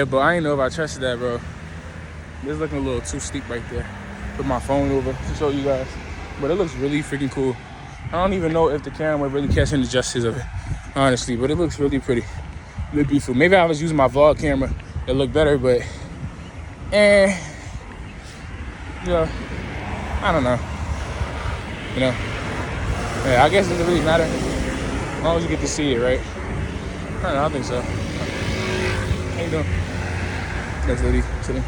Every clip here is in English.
Yeah, but I ain't know if I trusted that, bro. It's looking a little too steep right there. Put my phone over to show you guys. But it looks really freaking cool. I don't even know if the camera really catching the justice of it, honestly. But it looks really pretty. Really beautiful. Maybe I was using my vlog camera. It looked better, but... yeah, I don't know. You know? Yeah, I guess it doesn't really matter. As long as you get to see it, right? I don't know, I think so. How you doing? Next lady sitting.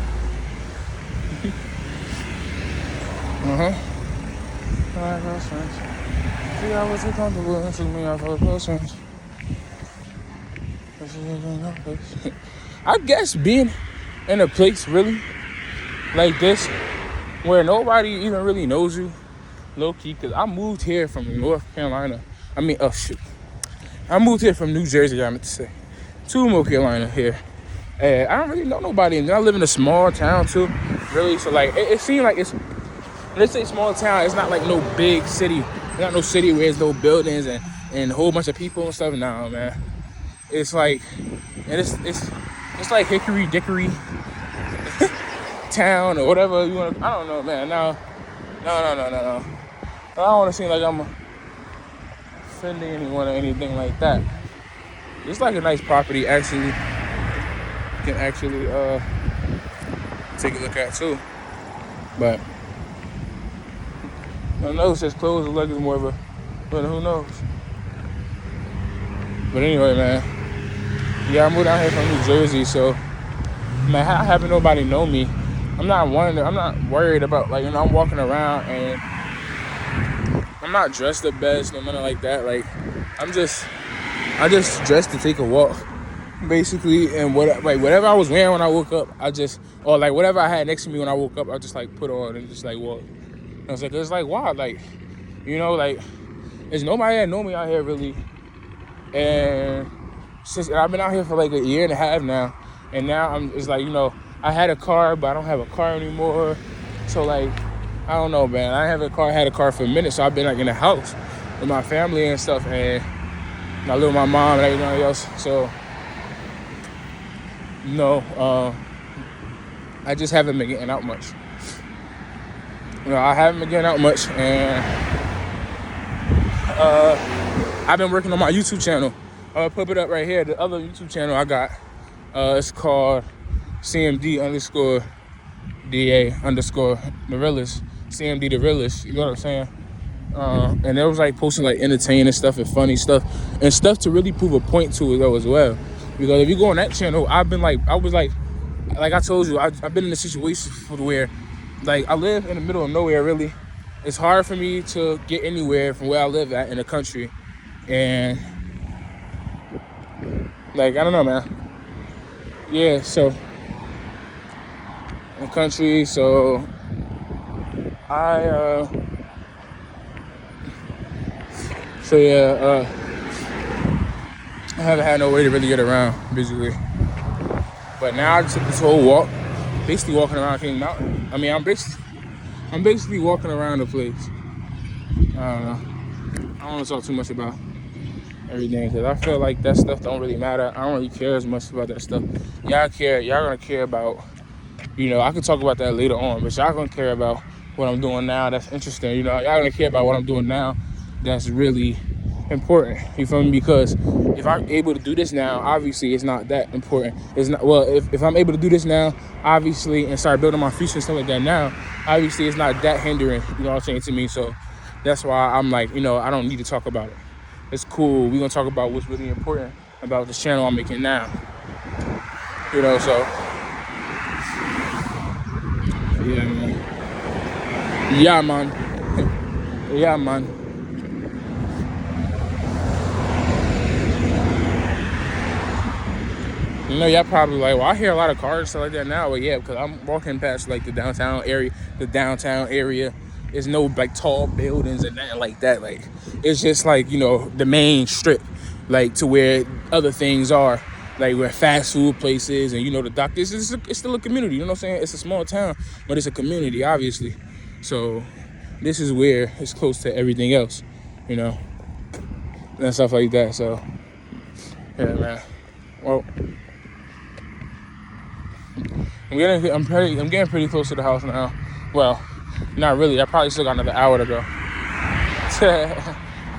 Alright, close friends. 3 hours too comfortable and took me out for close friends. I guess being in a place really like this where nobody even really knows you, low key, because I moved here from North Carolina. I moved here from New Jersey, I meant to say, to North Carolina here. And I don't really know nobody. And I live in a small town too, really. So like, it seems like it's, let's say small town, it's not like no big city. It's not no city where there's no buildings and a whole bunch of people and stuff. Nah, man. It's like, and it's like Hickory Dickory town or whatever you want to, I don't know, man. No. I don't want to seem like I'm offending anyone or anything like that. It's like a nice property, actually. You can actually take a look at too. But I know it says closed, like it's more of a, but who knows? But anyway, man. Yeah, I moved out here from New Jersey, so man, having nobody know me, I'm not worried about, like, you know, I'm walking around and I'm not dressed the best, no matter like that. Like, I just dressed to take a walk, basically, and whatever I was wearing when I woke up, or like whatever I had next to me when I woke up, I just like put on and just like walk. And I was like, it's like wow, like, you know, like there's nobody that know me out here really, and since I've been out here for like a year and a half now, and now it's like, you know, I had a car, but I don't have a car anymore. So like, I don't know, man. I had a car for a minute, so I've been like in the house with my family and stuff, and I live with my mom and everything else. So, no, I just haven't been getting out much. You know, I haven't been getting out much, and I've been working on my YouTube channel. I'll put it up right here. The other YouTube channel I got, it's called CMD_DA_The CMD The Realist, you know what I'm saying? And it was like posting like entertaining stuff and funny stuff and stuff to really prove a point to it though as well. Because if you go on that channel, I told you, I've been in a situation where like I live in the middle of nowhere really. It's hard for me to get anywhere from where I live at in the country. And like, I don't know, man. Yeah, so in the country, so I haven't had no way to really get around, basically. But now I just took this whole walk, basically walking around King Mountain. I mean, I'm basically walking around the place. I don't know. I don't want to talk too much about everything because I feel like that stuff don't really matter. I don't really care as much about that stuff. Y'all gonna care about, you know, I can talk about that later on, but y'all gonna care about what I'm doing now. That's interesting. You know, y'all gonna care about what I'm doing now. That's really important. You feel me? Because if I'm able to do this now, obviously it's not that important. It's not, well, if I'm able to do this now, obviously, and start building my future and stuff like that now, obviously it's not that hindering, you know what I'm saying, to me. So that's why I'm like, you know, I don't need to talk about it. It's cool. We're gonna talk about what's really important about this channel I'm making now. You know, so yeah, man. Yeah, man. Yeah, man. You know, y'all probably like, well, I hear a lot of cars and stuff like that now. But yeah, because I'm walking past like the downtown area. There's no like tall buildings and nothing like that. Like, it's just like, you know, the main strip, like to where other things are, like where fast food places and, you know, the doctors. It's still a community. You know what I'm saying? It's a small town, but it's a community, obviously. So this is where it's close to everything else, you know, and stuff like that. So yeah, man. Well, I'm getting pretty close to the house now. Well, not really. I probably still got another hour to go.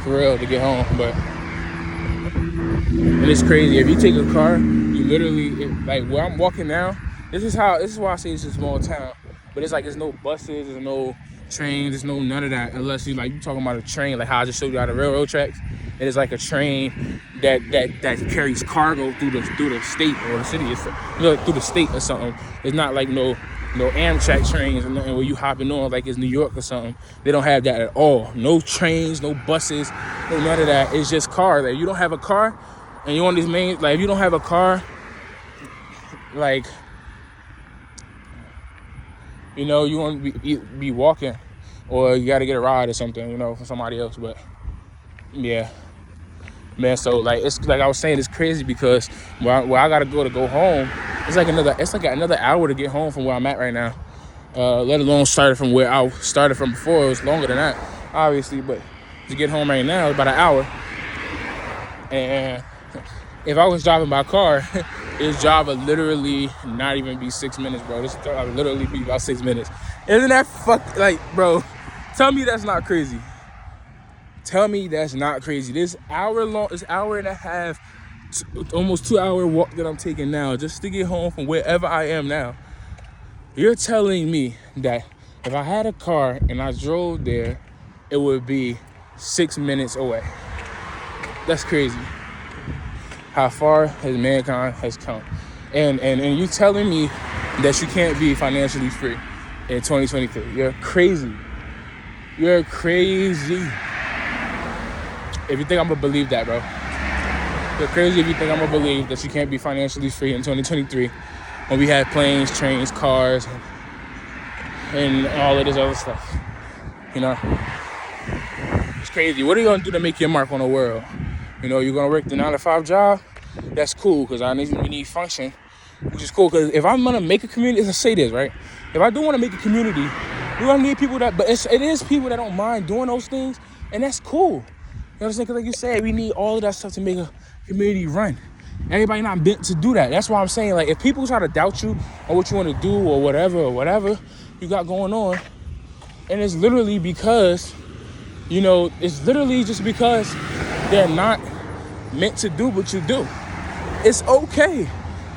For real, to get home. But and it's crazy. If you take a car, you literally like where I'm walking now. This is why I say it's a small town. But it's like there's no buses, there's no trains, there's no none of that. Unless you talking about a train, like how I just showed you how the railroad tracks. It is like a train that carries cargo through the state or the city, through the state or something. It's not like no Amtrak trains or nothing where you hopping on like it's New York or something. They don't have that at all. No trains, no buses, no none of that. It's just cars. Like, you don't have a car, and you on these main, like if you don't have a car, like you want to be walking, or you got to get a ride or something, for somebody else. But yeah. Man, so like it's like I was saying, it's crazy because where I gotta go home, it's like another hour to get home from where I'm at right now. Let alone started from where I started from before. It was longer than that, obviously, but to get home right now, it's about an hour. And if I was driving by car, this drive would literally not even be 6 minutes, bro. This drive would literally be about 6 minutes. Isn't that bro? Tell me that's not crazy. Tell me that's not crazy. This hour and a half, almost 2 hour walk that I'm taking now just to get home from wherever I am now. You're telling me that if I had a car and I drove there, it would be 6 minutes away. That's crazy. How far has mankind has come. And you telling me that you can't be financially free in 2023. You're crazy. You're crazy. If you think I'm gonna believe that, bro. You're crazy if you think I'm gonna believe that you can't be financially free in 2023 when we have planes, trains, cars, and all of this other stuff. It's crazy. What are you gonna do to make your mark on the world? You're gonna work the 9-to-5 job? That's cool, because we need function, which is cool. Because if I'm gonna make a community, let's say this, right? If I do want to make a community, we're gonna need people but it is people that don't mind doing those things, and that's cool. You know what I'm saying? Because like you said, we need all of that stuff to make a community run. Everybody not meant to do that. That's why I'm saying, like, if people try to doubt you or what you want to do or whatever you got going on, and it's literally because, it's literally just because they're not meant to do what you do. It's okay.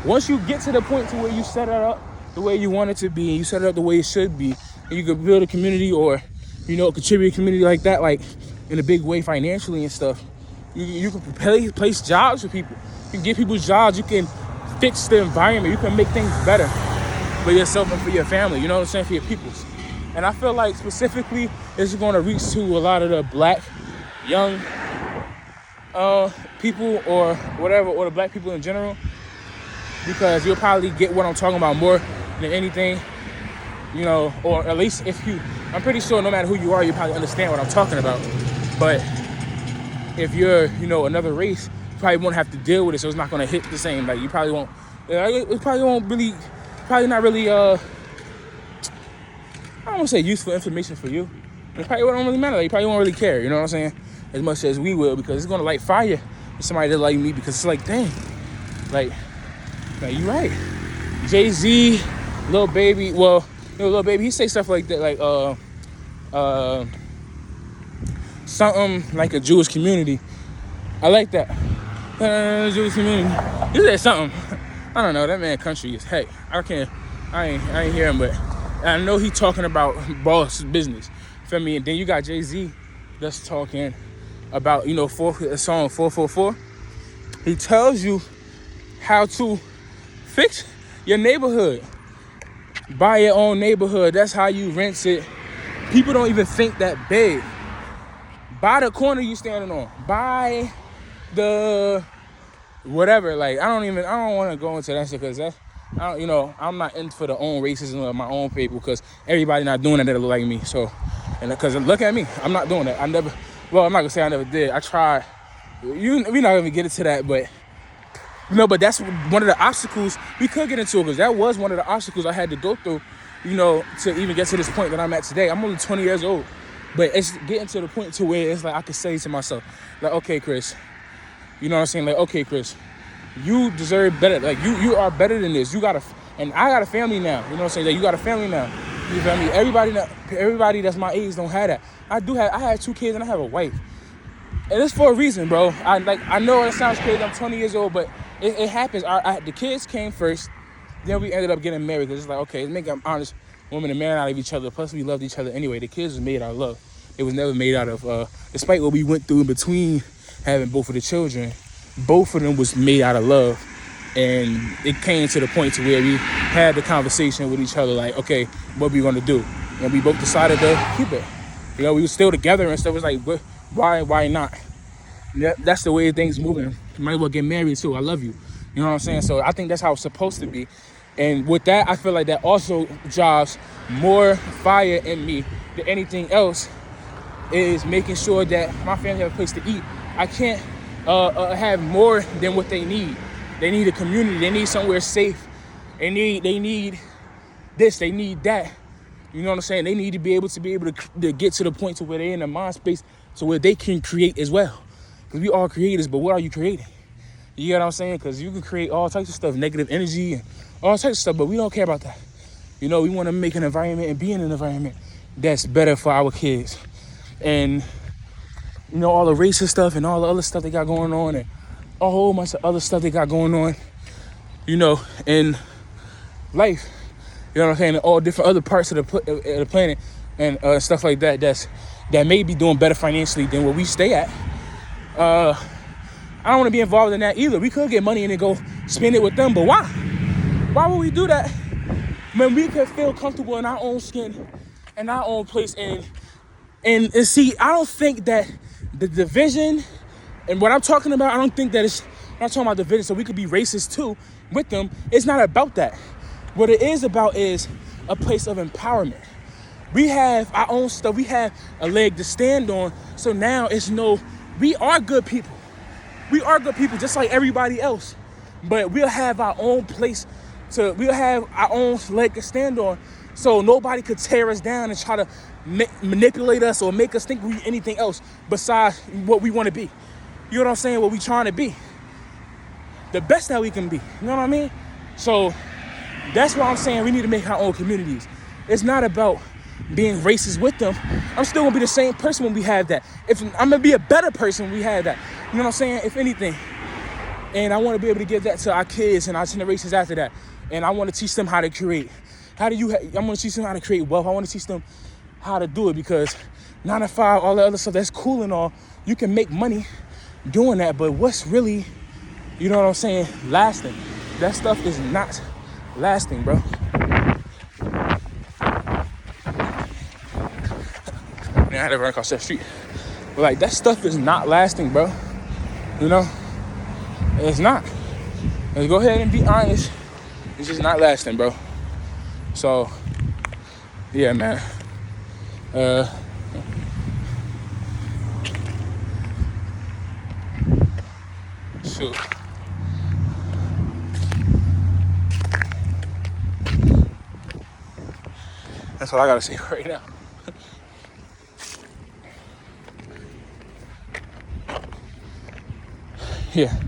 Once you get to the point to where you set it up the way you want it to be, and you set it up the way it should be, and you can build a community or, contribute a community like that, like, in a big way financially and stuff. You can place jobs for people. You can give people jobs. You can fix the environment. You can make things better for yourself and for your family. You know what I'm saying? For your peoples. And I feel like specifically this is going to reach to a lot of the black young people or whatever, or the black people in general, because you'll probably get what I'm talking about more than anything. Or at least I'm pretty sure no matter who you are, you probably understand what I'm talking about. But if you're, another race, you probably won't have to deal with it, so it's not going to hit the same. Like, you probably won't, it probably won't really, probably not really, I don't want to say useful information for you. It probably won't really matter. Like, you probably won't really care, you know what I'm saying? As much as we will, because it's going to light fire for somebody that like me, because it's like, dang, like you right. Jay-Z, Lil Baby, Lil Baby, he say stuff like that, like, something like a Jewish community. I like that. Jewish community. He said something. I don't know. That man country is heck. I ain't hear him, but I know he talking about boss business. Feel me? And then you got Jay-Z that's talking about, song 444. He tells you how to fix your neighborhood. Buy your own neighborhood. That's how you rent it. People don't even think that big. Buy the corner you standing on. Buy the whatever. Like, I don't want to go into that shit, because I'm not in for the own racism of my own people, because everybody not doing that look like me. So, and because look at me, I'm not doing that. I'm not gonna say I never did. I tried. We're not gonna get into that, but but that's one of the obstacles we could get into, because that was one of the obstacles I had to go through, to even get to this point that I'm at today. I'm only 20 years old. But it's getting to the point to where it's like I could say to myself, like, okay, Chris, you know what I'm saying? Like, okay, Chris, you deserve better. Like, you are better than this. You got a And I got a family now. You know what I'm saying? That you got a family now. You feel me? Everybody that's my age don't have that. I have 2 kids and I have a wife. And it's for a reason, bro. I know it sounds crazy. I'm 20 years old, but it happens. The kids came first. Then we ended up getting married because it's like, okay, let's make an honest woman and man out of each other. Plus, we loved each other anyway. The kids was made out of love. It was never made out of, despite what we went through in between having both of the children, both of them was made out of love. And it came to the point to where we had the conversation with each other, like, okay, what we gonna do? And we both decided to keep it. You know, we were still together and stuff. It was like, why not? That's the way things moving. You might as well get married too. I love you. You know what I'm saying? So I think that's how it's supposed to be. And with that, I feel like that also drives more fire in me than anything else, is making sure that my family have a place to eat. I can't have more than what they need. They need a community. They need somewhere safe. They need this. They need that. You know what I'm saying? They need to be able to get to the point to where they're in a mind space to where they can create as well. Because we are creators, but what are you creating? You get what I'm saying? Because you can create all types of stuff, negative energy and all types of stuff, but we don't care about that. You know, we want to make an environment and be in an environment that's better for our kids. And, you know, all the racist stuff and all the other stuff they got going on and a whole bunch of other stuff they got going on, you know, in life. You know what I'm saying? All different other parts of the planet and stuff like that that may be doing better financially than where we stay at. I don't want to be involved in that either. We could get money and then go spend it with them, but why? Why would we do that when we can feel comfortable in our own skin and our own place? And see, I don't think that the division and what I'm talking about, I don't think that I'm not talking about division so we could be racist too with them. It's not about that. What it is about is a place of empowerment. We have our own stuff. We have a leg to stand on. So now we are good people. We are good people just like everybody else. But we'll have our own place we'll have our own leg to stand on. So nobody could tear us down and try to manipulate us or make us think we anything else besides what we want to be. You know what I'm saying? What we trying to be. The best that we can be. You know what I mean? So that's why I'm saying we need to make our own communities. It's not about being racist with them. I'm still gonna be the same person when we have that. I'm gonna be a better person when we have that. You know what I'm saying? If anything. And I want to be able to give that to our kids and our generations after that. And I want to teach them how to create. I want to teach them how to create wealth. I want to teach them how to do it because 9 to 5, all the other stuff, that's cool and all. You can make money doing that, but what's really, you know what I'm saying, lasting? That stuff is not lasting, bro. Man, I had to run across that street. But like, that stuff is not lasting, bro. You know? It's not. Let's go ahead and be honest. It's just not lasting, bro. So, yeah, man. Shoot. That's all I gotta say right now. Yeah.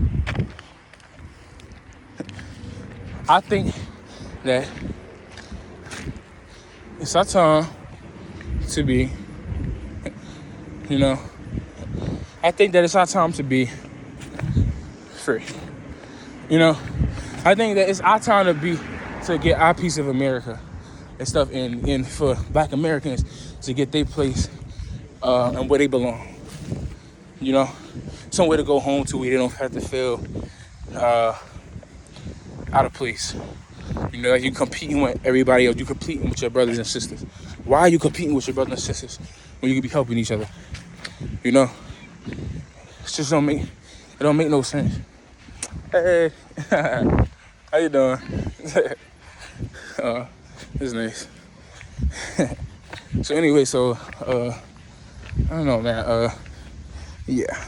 I think that it's our time to be, you know, I think that it's our time to be free. You know, I think that it's our time to get our piece of America and stuff, and for Black Americans to get their place and where they belong. You know, somewhere to go home to where they don't have to feel out of place. You know, like you competing with everybody else. You competing with your brothers and sisters. Why are you competing with your brothers and sisters when you could be helping each other? You know, it just don't make no sense. Hey, how you doing? It's nice. So anyway, I don't know, man. Yeah.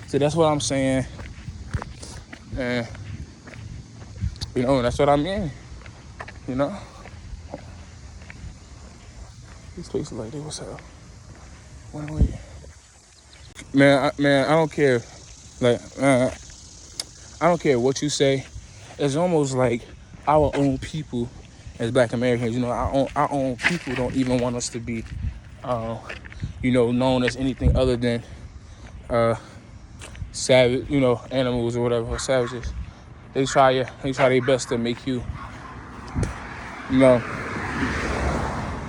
So that's what I'm saying. And you know, that's what I mean. You know? These places like they was hell. Wait. Man, I don't care. Like, I don't care what you say. It's almost like our own people as Black Americans. You know, our own people don't even want us to be, you know, known as anything other than savage, you know, animals or whatever, or savages. They try their best to make you, you know,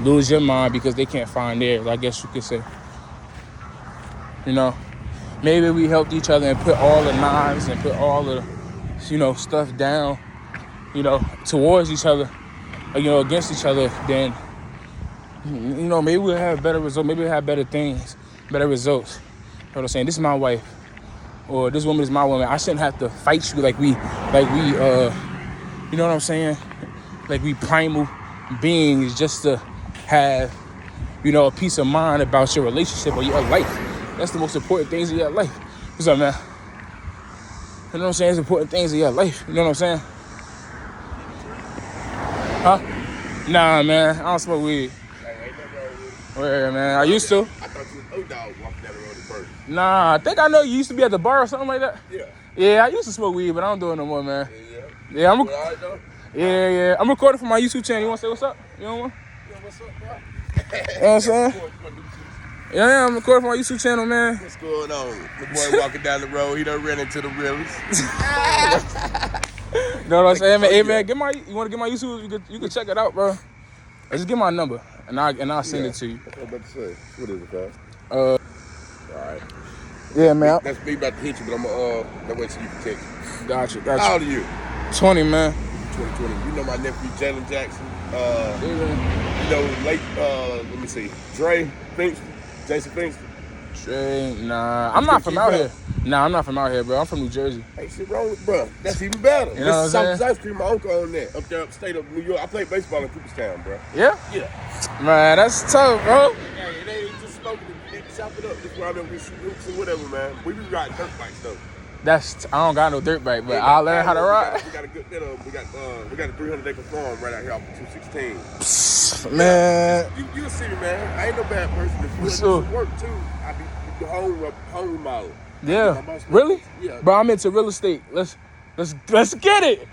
lose your mind because they can't find theirs, I guess you could say. You know, maybe we helped each other and put all the knives and put all the, you know, stuff down, you know, towards each other, or, you know, against each other, then, you know, maybe we'll have better results. Maybe we'll have better things, better results. You know what I'm saying? This is my wife, or this woman is my woman. I shouldn't have to fight you like we, you know what I'm saying? Like we primal beings just to have, you know, a peace of mind about your relationship or your life. That's the most important things in your life. What's up, man? You know what I'm saying? It's important things in your life. You know what I'm saying? Huh? Nah, man. I don't smoke weed. Where, man? I used to. I thought you was dog walking down the road at first. Nah, I think I know you used to be at the bar or something like that. Yeah. Yeah, I used to smoke weed, but I don't do it no more, man. Yeah. Yeah, You all right, though? yeah. I'm recording for my YouTube channel. You want to say what's up? You know what? Yeah, what's up, bro? You know what I'm saying? Yeah, I'm recording for my YouTube channel, man. What's going on? The boy walking down the road, he done ran into the realest. You know what I'm saying, man? Hey, man, you want to get my YouTube? You can check it out, bro. Just get my number, and I'll send it to you. That's what I'm about to say. What is it, pal? All right. Yeah, man. That's me about to hit you, but I'm that way so you can text me. Got you. How old are you? 20, man. 2020. You know my nephew, Jalen Jackson. Yeah. You know, late, let me see, Dre Finkston, Jason Finkston. Dre, nah. I'm not from out here. Nah, I'm not from out here, bro. I'm from New Jersey. Ain't shit wrong with bro. That's even better. You know what I'm saying? Ice cream, my uncle on that. Up there upstate of New York. I played baseball in Cooperstown, bro. Yeah? Yeah. Man, that's tough, bro. Yeah, it ain't just smoking it, chop it up. Just round up with some hoops and whatever, man. We be riding dirt bikes though. I don't got no dirt bike, but I'll learn how to ride. We got a good we got a 300-acre farm right out here off of 216. Man. You a city man. I ain't no bad person. If you do some work too, I be home model. Yeah. Really? Yeah. Bro, I'm into real estate. Let's get it.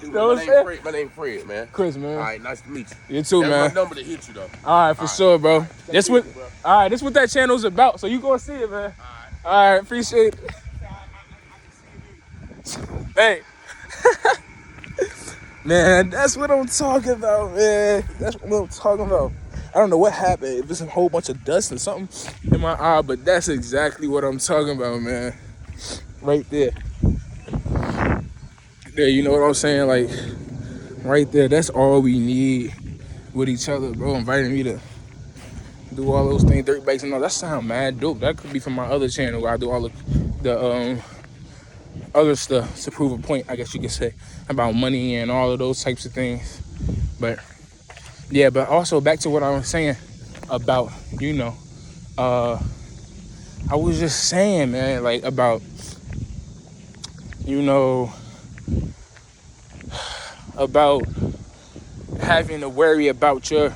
You know what I'm saying? My name Fred, man. Chris, man. All right, nice to meet you. You too, That's man. my number to hit you though. All right, for sure, bro. Right. This what that channel's about. So you go see it, man. All right, appreciate it. Hey. Man, that's what I'm talking about, man. That's what I'm talking about. I don't know what happened. If it's a whole bunch of dust or something in my eye, but that's exactly what I'm talking about, man. Right there. There, you know what I'm saying? Like, right there, that's all we need with each other, bro. Inviting me to do all those things, dirt bikes and all. That sound mad dope. That could be from my other channel where I do all the other stuff to prove a point, I guess you could say, about money and all of those types of things. But yeah, but also back to what I was saying about, you know, I was just saying, man, like about, you know, about having to worry about your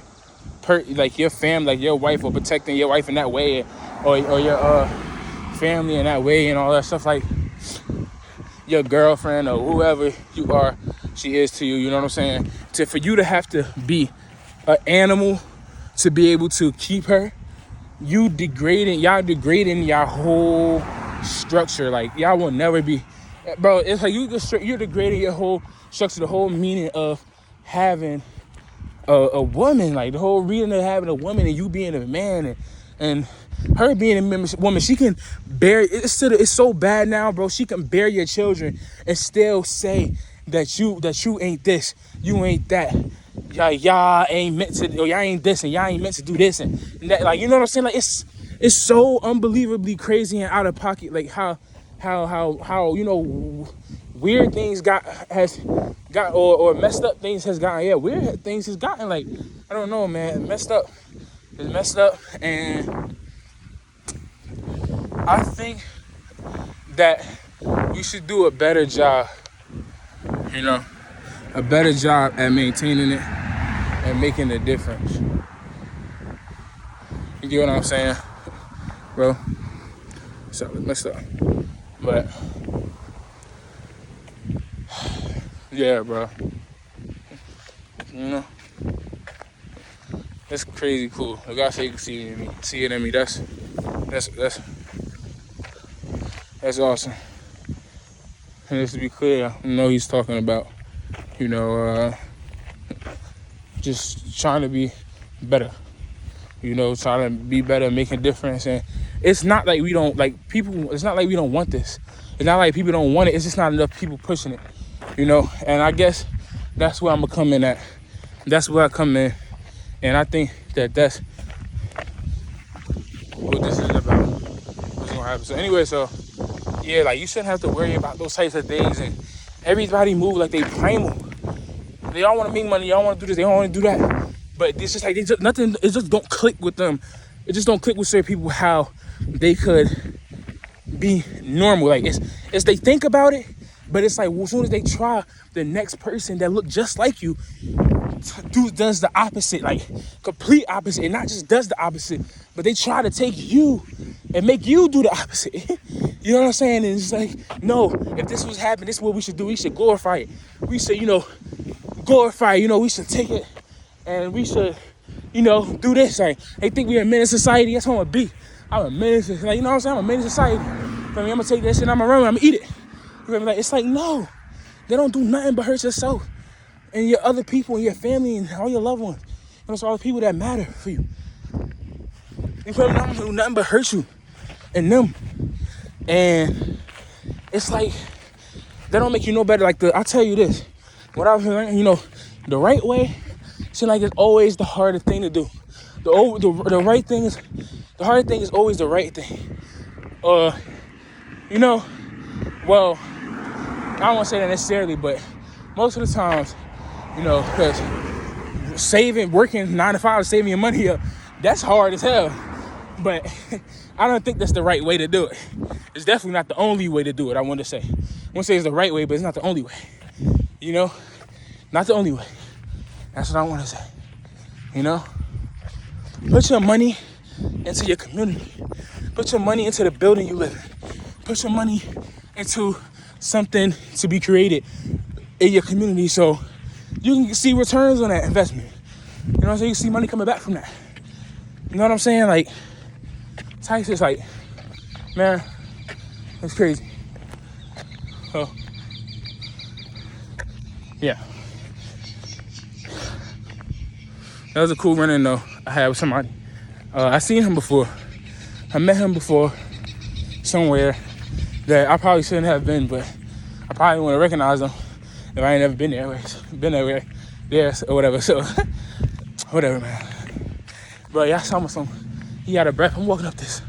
like your family, like your wife, or protecting your wife in that way, or your family in that way and all that stuff, like your girlfriend or whoever you are, she is to you, you know what I'm saying? For you to have to be an animal to be able to keep her, y'all degrading y'all whole structure. Like, y'all will never be, bro, it's like you're degrading your whole structure, the whole meaning of having a woman, like the whole reason of having a woman and you being a man, and her being a woman. She can bear it's so bad now, bro. She can bear your children and still say that you ain't this, you ain't that, y'all ain't meant to, or y'all ain't this, and y'all ain't meant to do this and that. Like, you know what I'm saying? Like, it's so unbelievably crazy and out of pocket. Like how you know, weird things got or messed up things has gotten. Yeah, weird things has gotten. Like, I don't know, man. Messed up. It's messed up, and I think that we should do a better job. You know, a better job at maintaining it and making a difference. You get what I'm saying, bro? So messed up, but yeah, bro. You know, that's crazy cool. The guy said you can see it in me. That's awesome. And just to be clear, I know he's talking about, you know, just trying to be better. You know, trying to be better, making a difference. And it's not like we don't, like, people, it's not like we don't want this. It's not like people don't want it. It's just not enough people pushing it, you know? And I guess that's where I'm gonna come in at. That's where I come in. And I think that that's what this is about. What's gonna happen. So anyway, so, yeah, like, you shouldn't have to worry about those types of things. And everybody move like they primal. They all want to make money. They all want to do this. They all want to do that. But it's just like nothing. It just don't click with them. It just don't click with certain people how they could be normal. Like it's they think about it, but it's like as soon as they try, the next person that look just like you does the opposite, like complete opposite, and not just does the opposite, but they try to take you and make you do the opposite. You know what I'm saying? And it's like, no, if this was happening, this is what we should do. We should glorify it. We should, you know, glorify it. You know, we should take it and we should, you know, do this. Like, they think we're a menace society. That's what I'm gonna be. I'm a menace. Like, you know what I'm saying? I'm a menace society. I mean, I'm gonna take that shit, I'm gonna run, I'm gonna eat it. Like, it's like, no, they don't do nothing but hurt yourself and your other people and your family and all your loved ones. And it's all the people that matter for you. They probably don't do nothing but hurt you and them. And it's like, they don't make you no better. Like, I'll tell you this. What I've learned, you know, the right way, seems like it's always the harder thing to do. The right thing is, the hard thing is always the right thing. You know, well, I don't want to say that necessarily, but most of the times, you know, because working 9 to 5, saving your money up, that's hard as hell. But I don't think that's the right way to do it. It's definitely not the only way to do it, I want to say. I want to say it's the right way, but it's not the only way. You know? Not the only way. That's what I want to say. You know? Put your money into your community. Put your money into the building you live in. Put your money into something to be created in your community so you can see returns on that investment. You know what I'm saying? You see money coming back from that. You know what I'm saying? Like, Tice is like, man, it's crazy. So, yeah. That was a cool run-in though I had with somebody. I seen him before. I met him before somewhere that I probably shouldn't have been, but I probably wouldn't recognize him if I ain't never been there. Yes, or whatever. So, whatever, man. Bro, y'all saw me he out of breath. I'm walking up this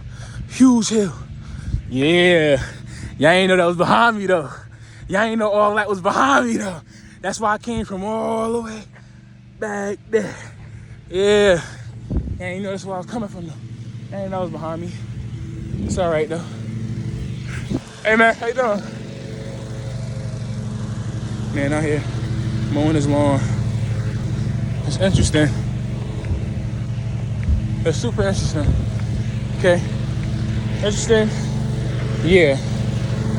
huge hill. Yeah. Y'all ain't know that was behind me, though. Y'all ain't know all that was behind me, though. That's why I came from all the way back there. Yeah. Y'all ain't know that's where I was coming from, though. Y'all ain't know it was behind me. It's all right, though. Hey, man, how you doing? Man, out here mowing his lawn. It's interesting. It's super interesting. Okay. Interesting. Yeah.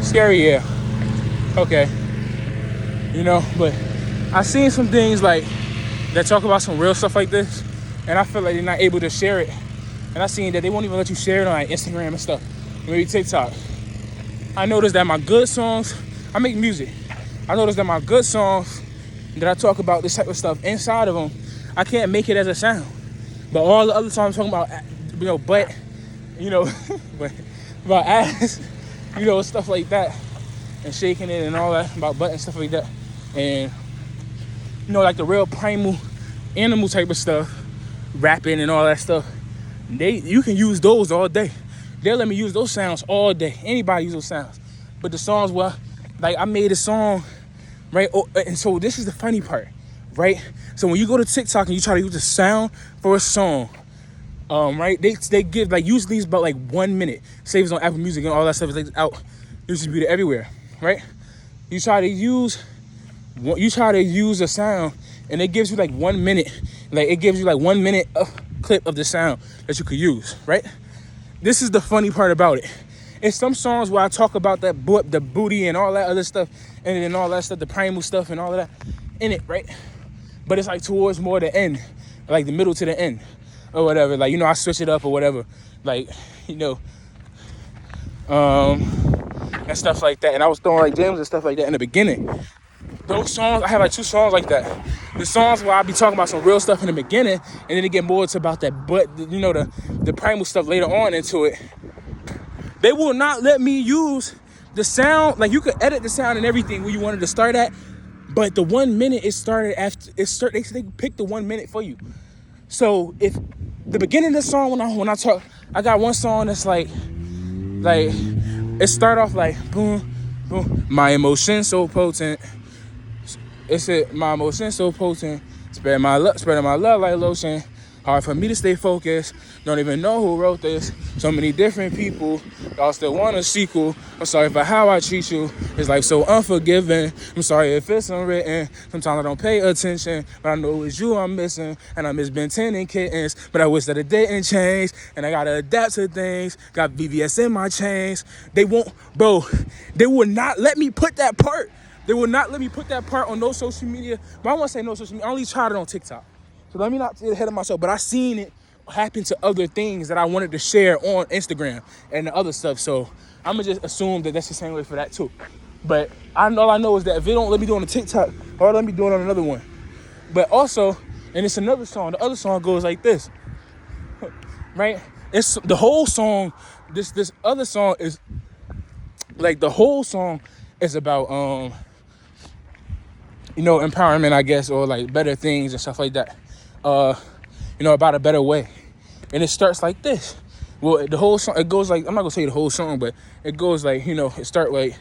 Scary, yeah. Okay. You know, but I've seen some things like that talk about some real stuff like this, and I feel like they're not able to share it. And I've seen that they won't even let you share it on like Instagram and stuff. Maybe TikTok. I noticed that my good songs, I make music. I noticed that my good songs that I talk about this type of stuff inside of them, I can't make it as a sound. But all the other songs I'm talking about, you know, butt, you know, about ass, you know, stuff like that, and shaking it and all that, about butt and stuff like that. And, you know, like the real primal animal type of stuff, rapping and all that stuff, you can use those all day. They'll let me use those sounds all day. Anybody use those sounds. But the songs, well, like I made a song, right? Oh, and so this is the funny part, right? So when you go to TikTok and you try to use a sound for a song, right? They give, like, usually it's about like 1 minute. Saves on Apple Music and all that stuff is like out, distributed everywhere, right? You try to use a sound and it gives you like 1 minute. Like it gives you like 1 minute clip of the sound that you could use, right? This is the funny part about it. It's some songs where I talk about the booty and all that other stuff, and then all that stuff, the primal stuff and all of that in it, right? but it's like towards more the end, like the middle to the end or whatever. Like, you know, I switch it up or whatever, like, you know, and stuff like that. And I was throwing like jams and stuff like that in the beginning. Those songs, I have like 2 songs like that. The songs where I be talking about some real stuff in the beginning, and then it get more to about that, but you know, the primal stuff later on into it. They will not let me use the sound. Like, you could edit the sound and everything where you wanted to start at, but the 1 minute it started after it start. They pick the 1 minute for you. So if the beginning of the song, when I talk, I got one song that's like it start off like boom, boom. My emotion so potent. It said my emotion so potent. Spreading my love like lotion. Hard for me to stay focused. Don't even know who wrote this. So many different people. Y'all still want a sequel. I'm sorry for how I treat you. It's like so unforgiving. I'm sorry if it's unwritten. Sometimes I don't pay attention, but I know it's you I'm missing. And I miss Ben 10 and kittens, but I wish that it didn't change. And I gotta adapt to things. Got VVS in my chains. They won't, bro. They will not let me put that part. They will not let me put that part on no social media. But I won't say no social media. I only tried it on TikTok. So let me not get ahead of myself, but I seen it happen to other things that I wanted to share on Instagram and the other stuff. So I'm gonna just assume that that's the same way for that too. But all I know is that if they don't let me do it on the TikTok, or let me do it on another one. But also, and it's another song. The other song goes like this, right? It's the whole song. This other song is like the whole song is about you know, empowerment, I guess, or like better things and stuff like that. You know, about a better way. And it starts like this. Well, the whole song, it goes like, I'm not gonna say the whole song, but it goes like, you know, it start like,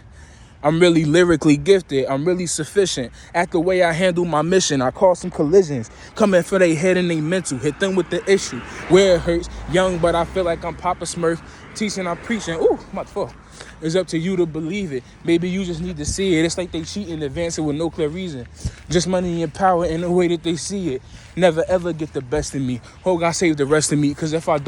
I'm really lyrically gifted. I'm really sufficient. At the way I handle my mission, I cause some collisions. Coming for their head and they mental. Hit them with the issue. Where it hurts. Young, but I feel like I'm Papa Smurf. Teaching, I'm preaching. Ooh, I'm about to fall. It's up to you to believe it. Maybe you just need to see it. It's like they cheating, advancing with no clear reason. Just money and power in the way that they see it. Never ever get the best in me. Oh, God save the rest of me. Because if I don't,